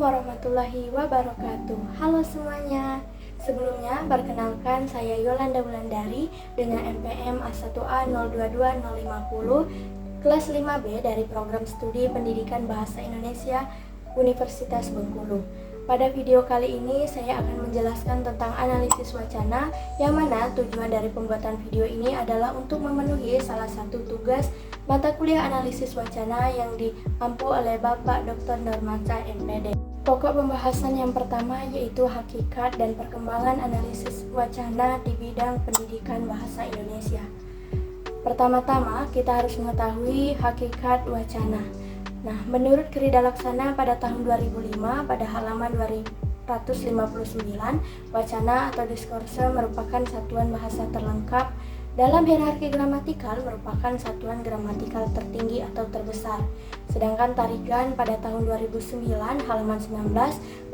Assalamualaikum warahmatullahi wabarakatuh. Halo semuanya. Sebelumnya, perkenalkan saya Yolanda Wulandari dengan NPM A1A 022050 kelas 5B dari Program Studi Pendidikan Bahasa Indonesia Universitas Bengkulu. Pada video kali ini saya akan menjelaskan tentang analisis wacana, yang mana tujuan dari pembuatan video ini adalah untuk memenuhi salah satu tugas mata kuliah analisis wacana yang diampu oleh Bapak Dr. Normansyah MPD. Pokok pembahasan yang pertama yaitu hakikat dan perkembangan analisis wacana di bidang pendidikan bahasa Indonesia. Pertama-tama kita harus mengetahui hakikat wacana. Nah, menurut Krida Laksana pada tahun 2005 pada halaman 259, wacana atau diskurse merupakan satuan bahasa terlengkap dalam hierarki gramatikal, merupakan satuan gramatikal tertinggi atau terbesar. Sedangkan Tarigan pada tahun 2009 halaman 19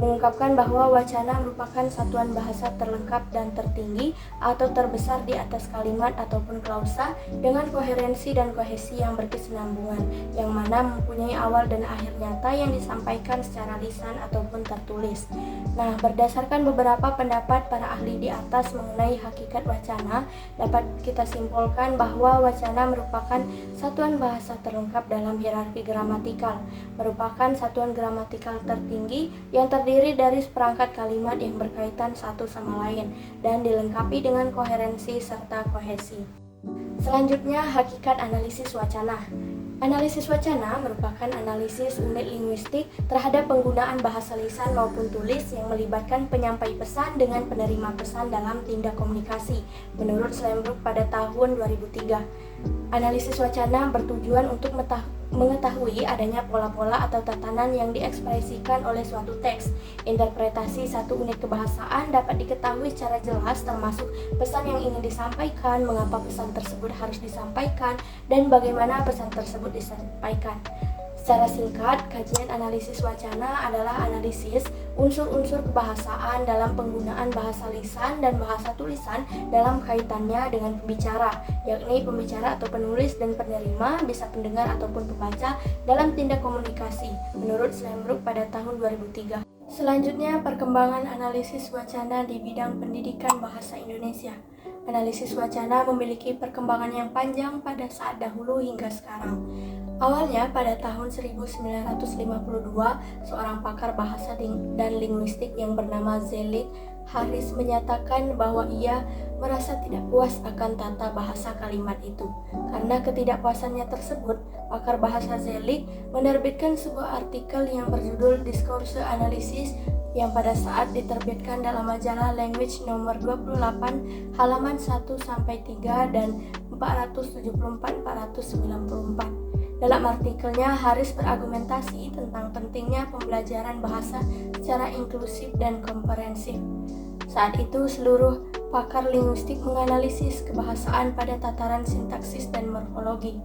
mengungkapkan bahwa wacana merupakan satuan bahasa terlengkap dan tertinggi atau terbesar di atas kalimat ataupun klausa dengan koherensi dan kohesi yang berkesinambungan, yang mana mempunyai awal dan akhir nyata yang disampaikan secara lisan ataupun tertulis. Nah, berdasarkan beberapa pendapat para ahli di atas mengenai hakikat wacana, dapat kita simpulkan bahwa wacana merupakan satuan bahasa terlengkap dalam hierarki gramatikal, merupakan satuan gramatikal tertinggi yang terdiri dari seperangkat kalimat yang berkaitan satu sama lain dan dilengkapi dengan koherensi serta kohesi. Selanjutnya, hakikat analisis wacana. Analisis wacana merupakan analisis unit linguistik terhadap penggunaan bahasa lisan maupun tulis yang melibatkan penyampai pesan dengan penerima pesan dalam tindak komunikasi, menurut Slembrug pada tahun 2003. Analisis wacana bertujuan untuk mengetahui adanya pola-pola atau tatanan yang diekspresikan oleh suatu teks. Interpretasi satu unit kebahasaan dapat diketahui secara jelas, termasuk pesan yang ingin disampaikan, mengapa pesan tersebut harus disampaikan, dan bagaimana pesan tersebut disampaikan. Secara singkat, kajian analisis wacana adalah analisis unsur-unsur kebahasaan dalam penggunaan bahasa lisan dan bahasa tulisan dalam kaitannya dengan pembicara, yakni pembicara atau penulis dan penerima, bisa pendengar ataupun pembaca dalam tindak komunikasi, menurut Slembrug pada tahun 2003. Selanjutnya, perkembangan analisis wacana di bidang pendidikan bahasa Indonesia. Analisis wacana memiliki perkembangan yang panjang pada saat dahulu hingga sekarang. Awalnya pada tahun 1952, seorang pakar bahasa dan linguistik yang bernama Zelig Haris menyatakan bahwa ia merasa tidak puas akan tata bahasa kalimat itu. Karena ketidakpuasannya tersebut, pakar bahasa Zelig menerbitkan sebuah artikel yang berjudul Diskurse Analisis yang pada saat diterbitkan dalam majalah Language nomor 28 halaman 1-3 dan 474-494. Dalam artikelnya, Haris berargumentasi tentang pentingnya pembelajaran bahasa secara inklusif dan komprehensif. Saat itu, seluruh pakar linguistik menganalisis kebahasaan pada tataran sintaksis dan morfologi.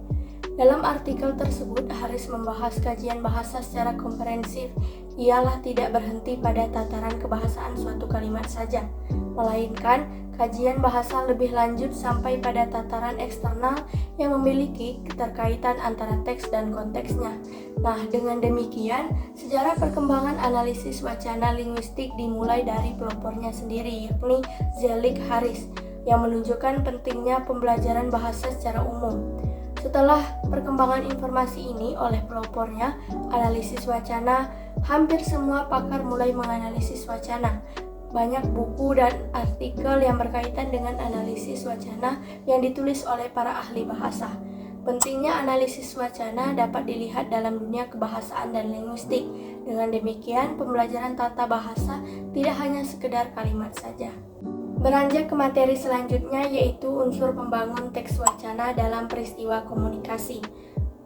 Dalam artikel tersebut, Haris membahas kajian bahasa secara komprehensif ialah tidak berhenti pada tataran kebahasaan suatu kalimat saja, melainkan kajian bahasa lebih lanjut sampai pada tataran eksternal yang memiliki keterkaitan antara teks dan konteksnya. Nah, dengan demikian, sejarah perkembangan analisis wacana linguistik dimulai dari pelopornya sendiri, yakni Zelig Haris, yang menunjukkan pentingnya pembelajaran bahasa secara umum. Setelah perkembangan informasi ini oleh pelopornya, analisis wacana, hampir semua pakar mulai menganalisis wacana. Banyak buku dan artikel yang berkaitan dengan analisis wacana yang ditulis oleh para ahli bahasa. Pentingnya analisis wacana dapat dilihat dalam dunia kebahasaan dan linguistik. Dengan demikian, pembelajaran tata bahasa tidak hanya sekedar kalimat saja. Beranjak ke materi selanjutnya, yaitu unsur pembangun teks wacana dalam peristiwa komunikasi.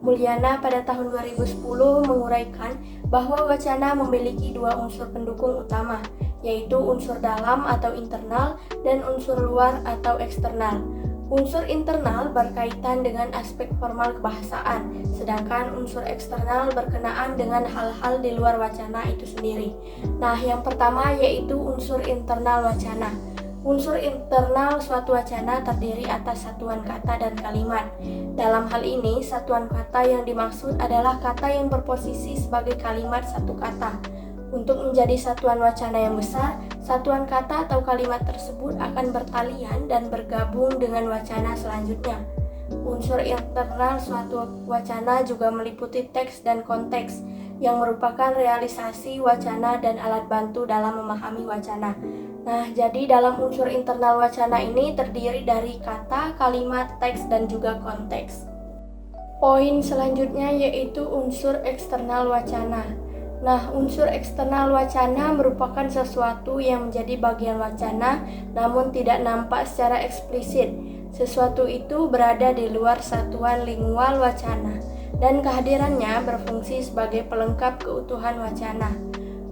Mulyana pada tahun 2010 menguraikan bahwa wacana memiliki dua unsur pendukung utama, yaitu unsur dalam atau internal dan unsur luar atau eksternal. Unsur internal berkaitan dengan aspek formal kebahasaan, sedangkan unsur eksternal berkenaan dengan hal-hal di luar wacana itu sendiri. Nah, yang pertama yaitu unsur internal wacana. Unsur internal suatu wacana terdiri atas satuan kata dan kalimat. Dalam hal ini, satuan kata yang dimaksud adalah kata yang berposisi sebagai kalimat satu kata. Untuk menjadi satuan wacana yang besar, satuan kata atau kalimat tersebut akan bertalian dan bergabung dengan wacana selanjutnya. Unsur internal suatu wacana juga meliputi teks dan konteks, yang merupakan realisasi wacana dan alat bantu dalam memahami wacana. Nah, jadi dalam unsur internal wacana ini terdiri dari kata, kalimat, teks, dan juga konteks. Poin selanjutnya yaitu unsur eksternal wacana. Nah, unsur eksternal wacana merupakan sesuatu yang menjadi bagian wacana namun tidak nampak secara eksplisit. Sesuatu itu berada di luar satuan lingual wacana dan kehadirannya berfungsi sebagai pelengkap keutuhan wacana.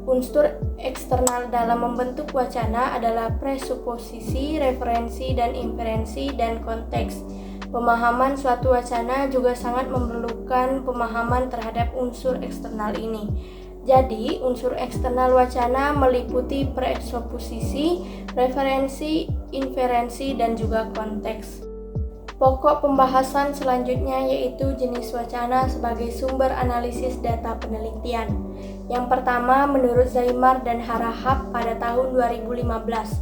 Unsur eksternal dalam membentuk wacana adalah presuposisi, referensi, dan inferensi, dan konteks. Pemahaman suatu wacana juga sangat memerlukan pemahaman terhadap unsur eksternal ini. Jadi, unsur eksternal wacana meliputi presuposisi, referensi, inferensi, dan juga konteks. Pokok pembahasan selanjutnya yaitu jenis wacana sebagai sumber analisis data penelitian. Yang pertama, menurut Zaimar dan Harahap pada tahun 2015.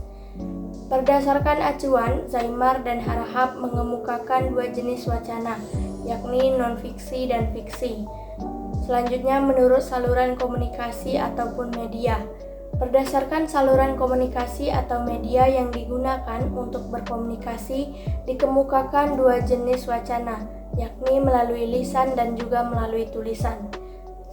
Berdasarkan acuan, Zaimar dan Harahap mengemukakan dua jenis wacana, yakni non-fiksi dan fiksi. Selanjutnya, menurut saluran komunikasi ataupun media. Berdasarkan saluran komunikasi atau media yang digunakan untuk berkomunikasi, dikemukakan dua jenis wacana, yakni melalui lisan dan juga melalui tulisan.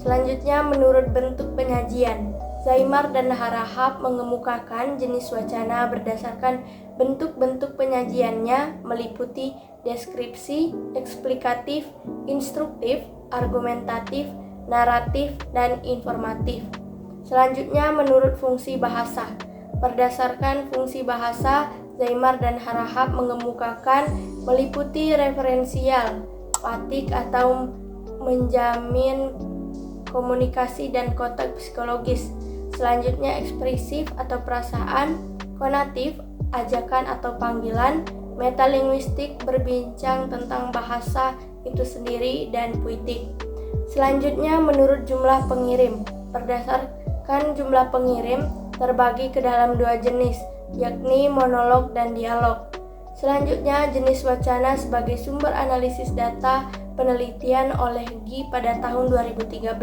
Selanjutnya, menurut bentuk penyajian, Zaimar dan Harahap mengemukakan jenis wacana berdasarkan bentuk-bentuk penyajiannya meliputi deskripsi, eksplikatif, instruktif, argumentatif, naratif, dan informatif. Selanjutnya, menurut fungsi bahasa. Berdasarkan fungsi bahasa, Zaimar dan Harahap mengemukakan meliputi referensial, patik atau menjamin komunikasi dan konteks psikologis. Selanjutnya, ekspresif atau perasaan, konatif, ajakan atau panggilan, metalinguistik, berbincang tentang bahasa itu sendiri, dan puitik. Selanjutnya, menurut jumlah pengirim. Berdasarkan jumlah pengirim terbagi ke dalam dua jenis, yakni monolog dan dialog. Selanjutnya, jenis wacana sebagai sumber analisis data penelitian oleh Gi pada tahun 2013.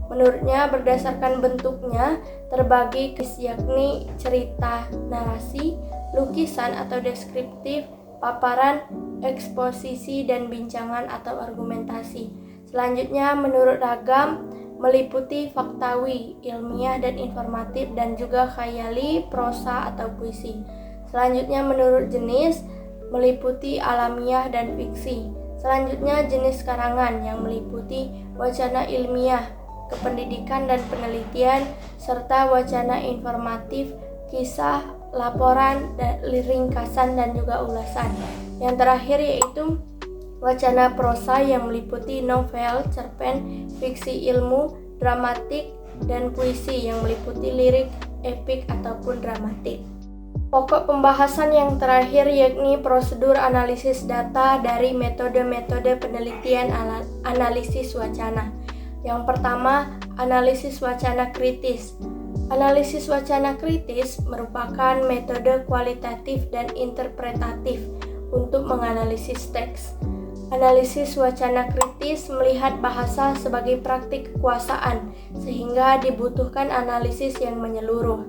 Menurutnya, berdasarkan bentuknya terbagi yakni cerita, narasi, lukisan atau deskriptif, paparan, eksposisi, dan bincangan atau argumentasi. Selanjutnya, menurut Ragam, meliputi faktawi, ilmiah dan informatif, dan juga khayali, prosa atau puisi. Selanjutnya, menurut jenis, meliputi alamiah dan fiksi. Selanjutnya, jenis karangan yang meliputi wacana ilmiah, kependidikan dan penelitian, serta wacana informatif, kisah, laporan, ringkasan, dan juga ulasan. Yang terakhir yaitu wacana prosa yang meliputi novel, cerpen, fiksi ilmu, dramatik, dan puisi yang meliputi lirik, epik, ataupun dramatik. Pokok pembahasan yang terakhir yakni prosedur analisis data dari metode-metode penelitian analisis wacana. Yang pertama, analisis wacana kritis. Analisis wacana kritis merupakan metode kualitatif dan interpretatif untuk menganalisis teks. Analisis wacana kritis melihat bahasa sebagai praktik kekuasaan, sehingga dibutuhkan analisis yang menyeluruh.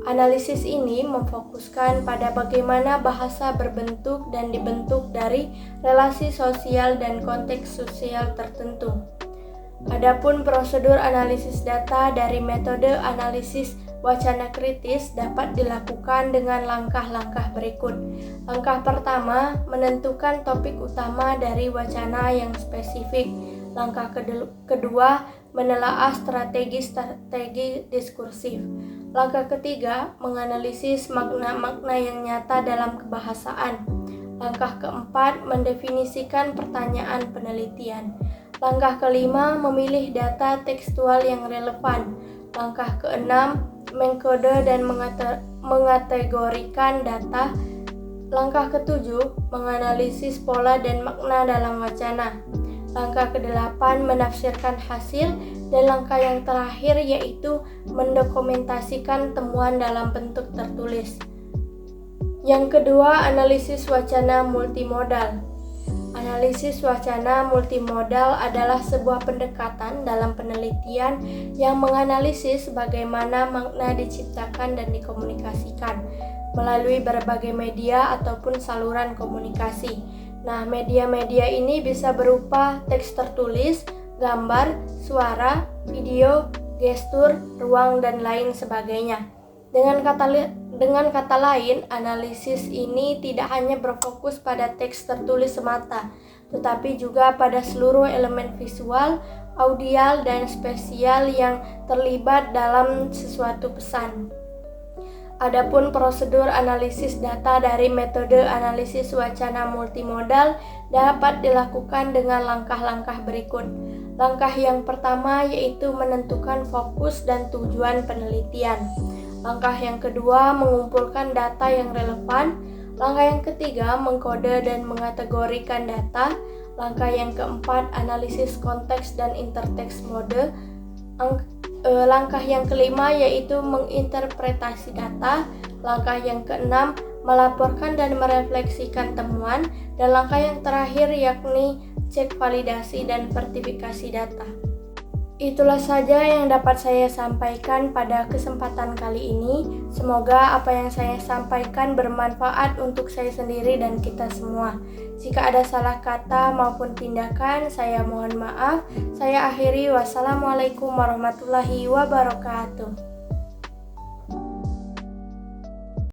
Analisis ini memfokuskan pada bagaimana bahasa berbentuk dan dibentuk dari relasi sosial dan konteks sosial tertentu. Adapun prosedur analisis data dari metode analisis wacana kritis dapat dilakukan dengan langkah-langkah berikut. Langkah pertama, menentukan topik utama dari wacana yang spesifik. Langkah kedua, menelaah strategi diskursif. Langkah ketiga, menganalisis makna-makna yang nyata dalam kebahasaan. Langkah keempat, mendefinisikan pertanyaan penelitian. Langkah kelima, memilih data tekstual yang relevan. Langkah keenam, mengkode dan mengategorikan data. Langkah ketujuh, menganalisis pola dan makna dalam wacana. Langkah kedelapan, menafsirkan hasil. Dan langkah yang terakhir yaitu mendokumentasikan temuan dalam bentuk tertulis. Yang kedua, analisis wacana multimodal. Analisis wacana multimodal adalah sebuah pendekatan dalam penelitian yang menganalisis bagaimana makna diciptakan dan dikomunikasikan melalui berbagai media ataupun saluran komunikasi. Nah, media-media ini bisa berupa teks tertulis, gambar, suara, video, gestur, ruang, dan lain sebagainya. Dengan kata lain, analisis ini tidak hanya berfokus pada teks tertulis semata, tetapi juga pada seluruh elemen visual, audial, dan spasial yang terlibat dalam sesuatu pesan. Adapun prosedur analisis data dari metode analisis wacana multimodal dapat dilakukan dengan langkah-langkah berikut. Langkah yang pertama yaitu menentukan fokus dan tujuan penelitian. Langkah yang kedua, mengumpulkan data yang relevan. Langkah yang ketiga, mengkode dan mengategorikan data. Langkah yang keempat, analisis konteks dan interteks mode. Langkah yang kelima yaitu menginterpretasi data. Langkah yang keenam, melaporkan dan merefleksikan temuan. Dan langkah yang terakhir yakni cek validasi dan verifikasi data. Itulah saja yang dapat saya sampaikan pada kesempatan kali ini. Semoga apa yang saya sampaikan bermanfaat untuk saya sendiri dan kita semua. Jika ada salah kata maupun tindakan, saya mohon maaf. Saya akhiri. Wassalamualaikum warahmatullahi wabarakatuh.